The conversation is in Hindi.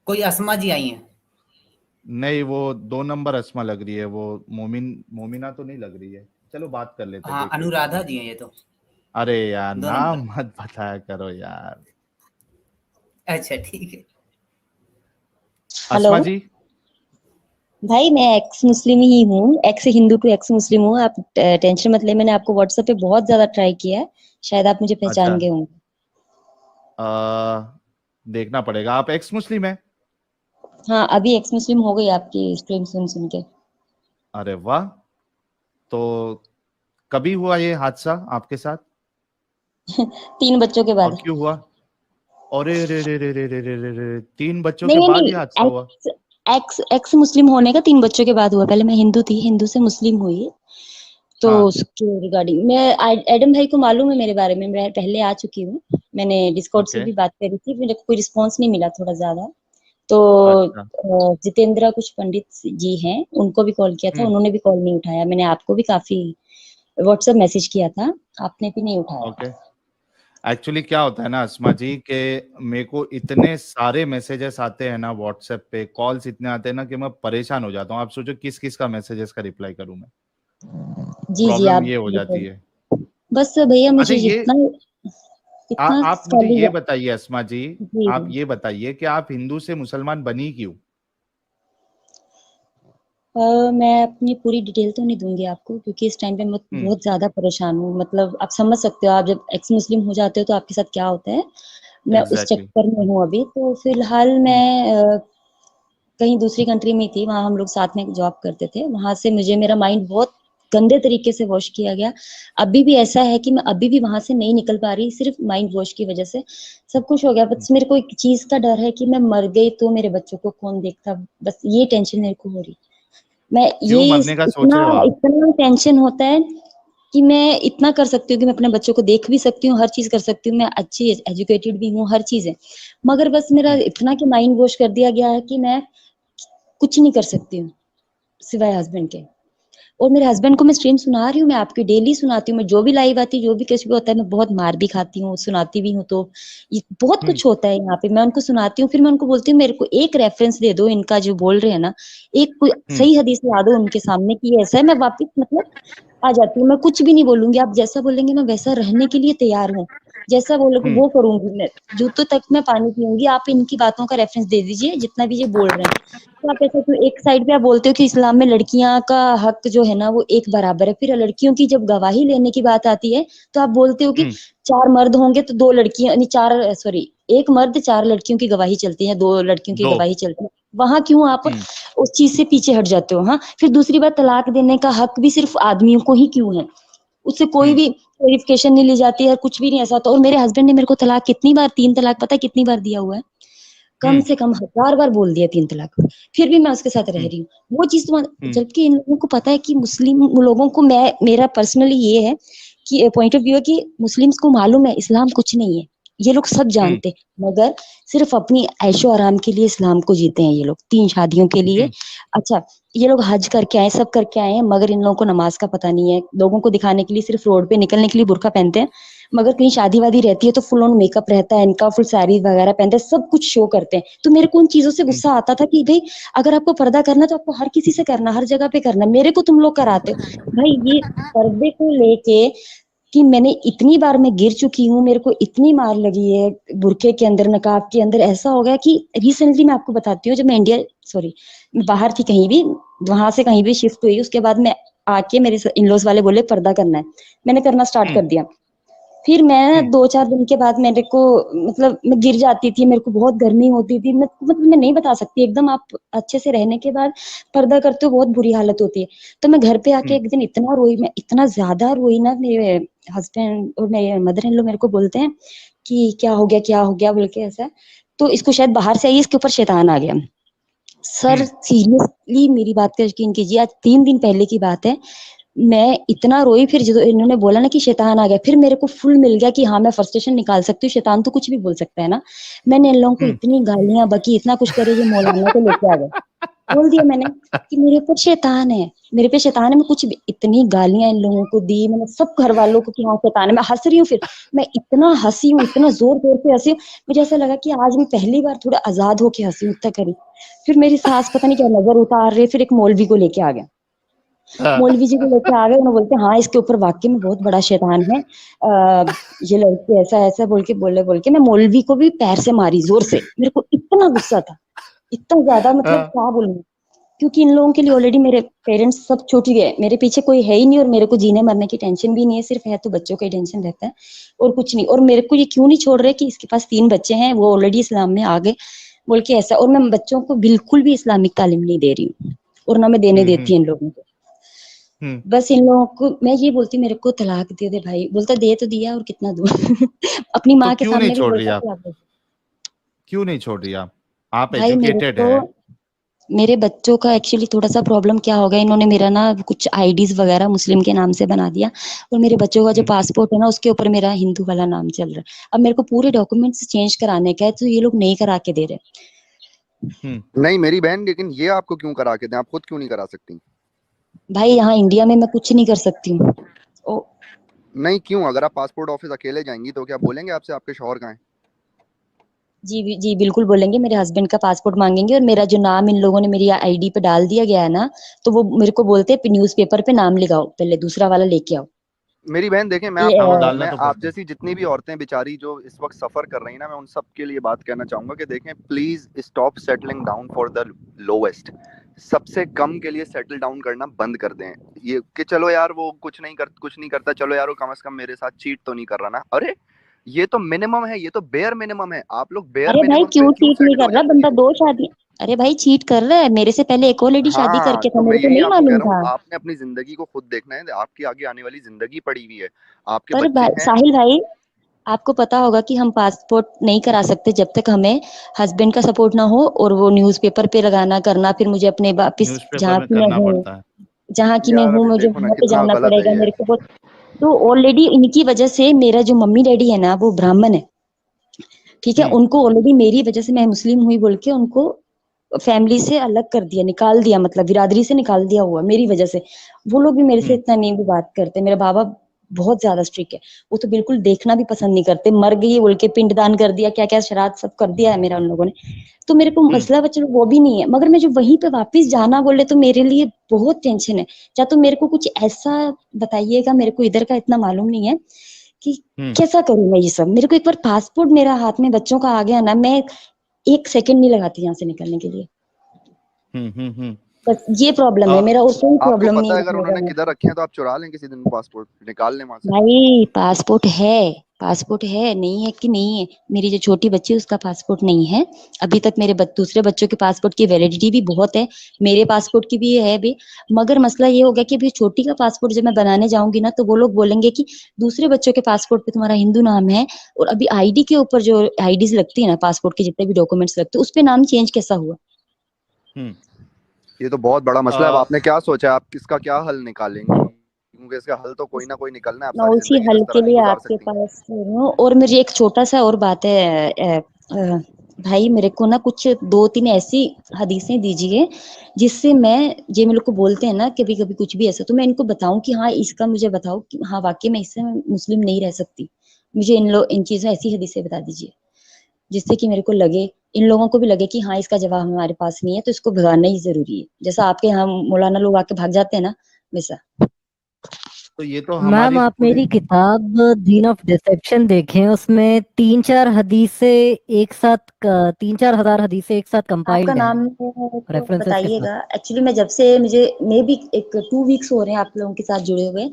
कोई अस्मा जी आई हैं? नहीं, वो 2 नंबर अस्मा लग रही है, वो मोमिना तो नहीं लग रही है। चलो बात कर लेते, हाँ, देख लेते हैं अनुराधा बाद जी में। हैं ये तो। अरे यार, 2 नंबर। नाम मत बताया करो यार। अच्छा ठीक है। हेलो अस्मा जी। भाई, मैं एक्स मुस्लिम ही हूँ, ex Hindu to ex Muslim हूँ। आप टेंशन मत ले, मैंने आपको व्हाट्सएप पे बहुत ज्यादा ट्राई किया है, शायद आप मुझे अच्छा, पहचान गए होंगे। देखना पड़ेगा। आप एक्स मुस्लिम है? हाँ, अभी एक्स मुस्लिम हो गई आपकी स्ट्रीम सुन सुन के। अरे वाह। तो कभी हुआ ये हादसा आपके साथ? 3 बच्चों के और बाद। क्यों हुआ? अरे रे रे रे रे रे रे रे रे, 3 बच्चों नहीं के नहीं बाद नहीं, ये हादसा हुआ? एक्स एक्स एक्स मुस्लिम होने का 3 बच्चों के बाद हुआ। पहले मैं हिंदू थी, हिंदू से मुस्लिम हुई, तो हाँ। उसके रिगार्डिंग मैं एडम भाई को मालूम है मेरे बारे में, मैं पहले आ चुकी हूँ। मैंने डिस्कॉर्ड से ओके। भी बात करी थी, मेरे को कोई रिस्पॉन्स नहीं मिला थोड़ा ज्यादा। तो अच्छा। जितेंद्र कुछ पंडित जी हैं, उनको भी कॉल किया था, हम्म। उन्होंने भी कॉल नहीं उठाया। मैंने आपको भी काफी व्हाट्सएप मैसेज किया था, आपने भी नहीं उठाया। ओके। एक्चुअली क्या होता है ना अस्मा जी, के मेरे को इतने सारे मैसेजेस आते हैं ना व्हाट्सएप पे, कॉल्स इतने आते हैं ना कि मैं परेशान हो जाता हूँ। आप सोचो किस किस का मैसेजेस का रिप्लाई करूं मैं। जी जी, प्रॉब्लम आप ये हो जाती बिल्कुल। है। बस भैया, अच्छा, मुझे ये जितना इतना आप मुझे खाली। ये बताइए अस्मा जी, जी आप जी। ये बताइए कि आप हिंदू से मुसलमान बनी क्यों? मैं अपनी पूरी डिटेल तो नहीं दूंगी आपको, क्योंकि इस टाइम पे मैं हम्म। बहुत ज्यादा परेशान हूँ। मतलब आप समझ सकते हो, आप जब एक्स मुस्लिम हो जाते हो तो आपके साथ क्या होता है। मैं उस एग्जैक्टली। चक्कर में हूँ अभी। तो फिलहाल हम्म। मैं कहीं दूसरी कंट्री में थी, वहां हम लोग साथ में जॉब करते थे। वहां से मुझे मेरा माइंड बहुत गंदे तरीके से वॉश किया गया। अभी भी ऐसा है कि मैं अभी भी वहां से नहीं निकल पा रही, सिर्फ माइंड वॉश की वजह से। सब कुछ हो गया, हम्म। बस मेरे को एक चीज का डर है कि मैं मर गई तो मेरे बच्चों को कौन देखता। बस ये टेंशन मेरे को हो रही। मैं क्यों ये मरने का सोच इतना रहे हो आप? इतना टेंशन होता है कि मैं इतना कर सकती हूँ कि मैं अपने बच्चों को देख भी सकती हूँ, हर चीज कर सकती हूँ, मैं अच्छी एजुकेटेड भी हूँ, हर चीज है। मगर बस मेरा हम्म। इतना कि माइंड वॉश कर दिया गया है कि मैं कुछ नहीं कर सकती हूँ सिवाय हस्बैंड के। और मेरे हस्बैंड को मैं स्ट्रीम सुना रही हूँ, मैं आपकी डेली सुनाती हूँ। मैं जो भी लाइव आती है, जो भी कुछ भी होता है, मैं बहुत मार भी खाती हूँ, सुनाती भी हूँ। तो ये बहुत हम्म। कुछ होता है यहाँ पे। मैं उनको सुनाती हूँ, फिर मैं उनको बोलती हूँ मेरे को एक रेफरेंस दे दो इनका जो बोल रहे हैं ना, एक कोई हम्म। सही हदीस ला दो उनके सामने कि ये ऐसा है। मैं वापिस मतलब आ जाती हूँ, मैं कुछ भी नहीं बोलूंगी। आप जैसा बोलेंगे मैं वैसा रहने के लिए तैयार हूँ। जैसा बोलोगे हम्म। वो करूंगी मैं। जूतों तक मैं पानी पीऊंगी। आप इनकी बातों का रेफरेंस दे दीजिए जितना भी ये बोल रहे हैं। तो आप ऐसा क्यों एक साइड पे आप बोलते हो कि इस्लाम में लड़कियां का हक जो है ना वो एक बराबर है, फिर लड़कियों की जब गवाही लेने की बात आती है तो आप बोलते हो कि हम्म। 4 मर्द होंगे तो 2 लड़कियां, नहीं 4 सॉरी, 1 मर्द 4 लड़कियों की गवाही चलती है, 2 लड़कियों की दो। गवाही चलती है। वहां क्यों आप हम्म। उस चीज से पीछे हट जाते हो? हाँ, फिर दूसरी बात, तलाक देने का हक भी सिर्फ आदमियों को ही क्यों है? उससे कोई हम्म। भी वेरिफिकेशन नहीं ली जाती है, कुछ भी नहीं ऐसा होता। और मेरे हस्बैंड ने मेरे को तलाक कितनी बार, 3 तलाक पता है कितनी बार दिया हुआ है? कम हम्म। से कम 1000 बार बोल दिया 3 तलाक। फिर भी मैं उसके साथ रह हम्म। रही हूँ। वो चीज़ तो हम्म। जबकि इन लोगों को पता है कि मुस्लिम लोगों को, मैं मेरा पर्सनली ये है कि पॉइंट ऑफ व्यू है कि मुस्लिम्स को मालूम है इस्लाम कुछ नहीं है। ये लोग सब हम्म। जानते हैं, मगर सिर्फ अपनी ऐशो आराम के लिए इस्लाम को जीते हैं ये लोग, 3 शादियों के लिए। हम्म। अच्छा, ये लोग हज करके आए, सब करके आए हैं, मगर इन लोगों को नमाज का पता नहीं है। लोगों को दिखाने के लिए सिर्फ रोड पे निकलने के लिए बुर्का पहनते हैं, मगर कहीं शादी वादी रहती है तो फुल ऑन मेकअप रहता है इनका, फुल साड़ी वगैरह पहनते हैं, सब कुछ शो करते हैं। तो मेरे को उन चीजों से हम्म। गुस्सा आता था कि भाई, अगर आपको पर्दा करना है तो आपको हर किसी से करना, हर जगह पे करना, मेरे को तुम लोग कराते हो भाई। ये पर्दे को लेके कि मैंने इतनी बार मैं गिर चुकी हूँ, मेरे को इतनी मार लगी है बुरके के अंदर, नकाब के अंदर। ऐसा हो गया कि रिसेंटली मैं आपको बताती हूँ, जब मैं इंडिया, सॉरी, बाहर थी कहीं भी, वहां से कहीं भी शिफ्ट हुई, उसके बाद मैं आके मेरे इन लॉज वाले बोले पर्दा करना है, मैंने करना स्टार्ट हम्म। कर दिया। फिर मैं हम्म। 2-4 दिन के बाद मेरे को, मतलब मैं गिर जाती थी, मेरे को बहुत गर्मी होती थी, मैं नहीं बता सकती। एकदम आप अच्छे से रहने के बाद पर्दा करते हो, बहुत बुरी हालत होती है। तो मैं घर पे आके हम्म। एक दिन इतना रोई, मैं इतना ज्यादा रोई ना, मेरे हस्बैंड और मेरे मदर इन लॉ मेरे को बोलते हैं कि क्या हो गया बोल के ऐसा। तो इसको शायद बाहर से आई, इसके ऊपर शैतान आ गया। सर हम्म। सीरियसली मेरी बात का यकीन कीजिए, आज 3 दिन पहले की बात है। मैं इतना रोई, फिर जो इन्होंने बोला ना कि शैतान आ गया, फिर मेरे को फुल मिल गया कि हाँ, मैं फ्रस्ट्रेशन निकाल सकती हूँ। शैतान तो कुछ भी बोल सकता है ना। मैंने इन लोगों को हम्म। इतनी गालियां बकी, इतना कुछ करे, ये मौलाना को लेके आ गए। बोल दिया मैंने कि मेरे ऊपर शैतान है, मेरे पे शैतान है। मैं कुछ भी, इतनी गालियां इन लोगों को दी मैंने, सब घर वालों को कि हाँ शैतान है। मैं हंस रही हूँ, फिर मैं इतना हंसी हूँ, इतना जोर जोर से हंसी हूँ, मुझे ऐसा लगा कि आज मैं पहली बार थोड़ा आजाद होके हंसी हूँ, इतना करी। फिर मेरी सास पता नहीं क्या नजर उतार रहे, फिर एक मौलवी को लेके आ गया। मौलवी जी को लेके आ गए, उन्होंने बोलते हाँ इसके ऊपर वाकई में बहुत बड़ा शैतान है, ये लड़की ऐसा ऐसा बोल के मैं मौलवी को भी पैर से मारी जोर से। मेरे को इतना गुस्सा था, इतना ज्यादा, मतलब क्या बोलूं। क्योंकि इन लोगों के लिए ऑलरेडी मेरे पेरेंट्स सब छूट गए, मेरे पीछे कोई है ही नहीं, और मेरे को जीने मरने की टेंशन भी नहीं है, सिर्फ है तो बच्चों का ही टेंशन रहता है और कुछ नहीं। और मेरे को ये क्यों नहीं छोड़ रहे कि इसके पास 3 बच्चे हैं, वो ऑलरेडी इस्लाम में आ गए बोल के ऐसा। और मैं बच्चों को बिल्कुल भी इस्लामिक तालीम नहीं दे रही हूँ, और ना मैं देने देती इन लोगों को। बस इन लोगों को मैं ये बोलती, मेरे को तलाक दे दे भाई। बोलता दे तो दिया और कितना दूं। अपनी माँ तो के क्यों नहीं सामने भी छोड़ रही बोलता आप? कि आप क्यों नहीं छोड़ रही आप भाई। मेरे एजुकेटेड को है। मेरे बच्चों का एक्चुअली थोड़ा सा प्रॉब्लम क्या हो गया, इन्होंने मेरा ना कुछ आईडीज वगैरह मुस्लिम के नाम से बना दिया, और मेरे बच्चों का जो पासपोर्ट है ना उसके ऊपर मेरा हिंदू वाला नाम चल रहा है। अब मेरे को पूरे डॉक्यूमेंट्स चेंज कराने का है, तो ये लोग नहीं करा के दे रहे। नहीं मेरी बहन, लेकिन ये आपको क्यों करा के दें? आप खुद क्यों नहीं करा सकती? भाई यहाँ इंडिया में मैं कुछ नहीं कर सकती हूँ। नहीं क्यों? अगर आप पासपोर्ट ऑफिस अकेले जाएंगी तो क्या बोलेंगे आपसे आपके शौहर कहाँ हैं? जी बिल्कुल बोलेंगे, मेरे हस्बैंड का पासपोर्ट मांगेंगे, और मेरा जो नाम इन लोगों ने मेरी आईडी पे डाल दिया गया है ना, तो वो मेरे को बोलते हैं न्यूज़पेपर पे नाम लिखाओ, पहले दूसरा वाला लेके आओ। मेरी बहन देखें, मैं ये हाँ, वो आपको डालना मैं तो आप पड़ता है। जैसी जितनी भी औरतें बेचारी जो इस वक्त सफर कर रही हैं ना, मैं उन सब के लिए बात कहना चाहूंगा कि देखें, please stop settling down for the lowest. सबसे कम के लिए सेटल डाउन करना बंद कर दें। ये कि चलो यार वो कुछ नहीं करता, चलो यार वो कम से कम मेरे साथ चीट तो नहीं कर रहा ना। अरे ये तो मिनिमम है, ये तो बेयर मिनिमम है। आप लोग बेयर अरे भाई मिनिमम पे क्यों क्यों चीट नहीं सेटल हो कर रहा जाती बंदा, हैं? 2 शादी। अरे भाई चीट कर रहा है, मेरे से पहले एक और लेडी शादी हाँ करके था, तो मैं मेरे को यही नहीं आपको कह मालूम रहा हूँ, था। आपने अपनी जिंदगी को खुद देखना है। आपकी आगे आने वाली जिंदगी पड़ी हुई है, आपके पर बच्चे हैं। साहिल भाई, आपको पता होगा कि हम पासपोर्ट नहीं करा सकते जब तक हमें हस्बैंड का सपोर्ट ना हो, और वो न्यूज़पेपर पे लगाना करना, फिर मुझे अपने वापिस न्यूज़पेपर में करना पड़ता है। जहाँ की मैं यार हूँ, अभी मुझे देखो ना वहां पे कितना जाना गलत है पड़ेगा ये। मेरे को बहुत। तो ऑलरेडी इनकी वजह से मेरा जो मम्मी डैडी है ना वो ब्राह्मण है, ठीक है। उनको ऑलरेडी मेरी वजह से, मैं मुस्लिम हुई बोल के उनको फैमिली से अलग कर दिया, निकाल दिया, मतलब बिरादरी से निकाल दिया हुआ मेरी वजह से। वो लोग भी मेरे से इतना नहीं भी बात करते। मेरे बाबा बहुत ज्यादा स्ट्रिक्ट है, वो तो बिल्कुल देखना भी पसंद नहीं करते। मर गई बोल के पिंडदान कर दिया, क्या क्या श्राद्ध सब कर दिया है मेरा उन लोगों ने। तो मेरे को मसला बच्चा वो भी नहीं है, मगर मैं जो वहीं पे वापस जाना बोले तो मेरे लिए बहुत टेंशन है। या तो मेरे को कुछ ऐसा बताइएगा, मेरे को इधर का इतना मालूम नहीं है कि कैसा करूं मैं ये सब। मेरे को एक बार पासपोर्ट मेरा हाथ में बच्चों का आ गया ना, मैं 1 सेकंड नहीं लगाती यहाँ से निकलने के लिए। बस ये प्रॉब्लम है मेरा, और कोई आपको प्रॉब्लम नहीं पता है है अगर रखने उन्होंने का। किधर रखे हैं तो आप चुरा लें किसी दिन, पासपोर्ट निकाल लें वहां से। भाई पासपोर्ट है, नहीं है कि नहीं है। मेरी जो छोटी बच्ची है उसका पासपोर्ट नहीं है अभी तक। मेरे दूसरे बच्चों के पासपोर्ट की वैलिडिटी भी बहुत है, मेरे पासपोर्ट की भी है भी। मगर मसला ये हो गया कि अभी छोटी का पासपोर्ट जब मैं बनाने जाऊंगी ना, तो वो लोग बोलेंगे कि दूसरे बच्चों के पासपोर्ट पे तुम्हारा हिंदू नाम है, और अभी आईडी के ऊपर जो आईडीज लगती है ना, पासपोर्ट के जितने भी डॉक्यूमेंट्स लगते हैं उस पे नाम चेंज कैसा हुआ। ये तो बहुत बड़ा मसला है। अब आपने क्या सोचा है, आप किसका क्या हल निकालेंगी? क्योंकि इसका हल तो कोई ना कोई निकलना है। आप मैं सारी उसी जिंदगी तो हल इस के तरह नहीं लिए गुजार आपके सकती। पास हूँ। और मुझे एक छोटा सा और बात है, भाई मेरे को ना कुछ 2-3 ऐसी हदीसें दीजिए जिससे मैं, ये मेरे को बोलते हैं ना कभी कभी कुछ भी ऐसा, तो मैं इनको बताऊं कि हाँ इसका मुझे बताओ कि हाँ वाकई में इससे मैं मुस्लिम नहीं रह सकती। मुझे इन चीजों ऐसी हदीसें बता दीजिए जिससे कि मेरे को लगे, इन लोगों को भी लगे कि हाँ इसका जवाब हमारे पास नहीं है, तो इसको भगाना ही जरूरी है। जैसा आपके यहाँ मौलाना लोग आके भाग जाते हैं ना, वैसा। तो ये तो मैम हमारी आप पूरी मेरी किताब दीन ऑफ डिसेप्शन देखें, उसमें 3-4 हदीसें एक साथ 3-4 हजार हदीसें एक साथ आपका कंपाइल्ड हैं, नाम है तो रेफरेंसेस के साथ। बताइएगा। एक्चुअली मैं जब से मुझे मे भी एक 2 वीक्स हो रहे हैं आप लोगों के साथ जुड़े हुए,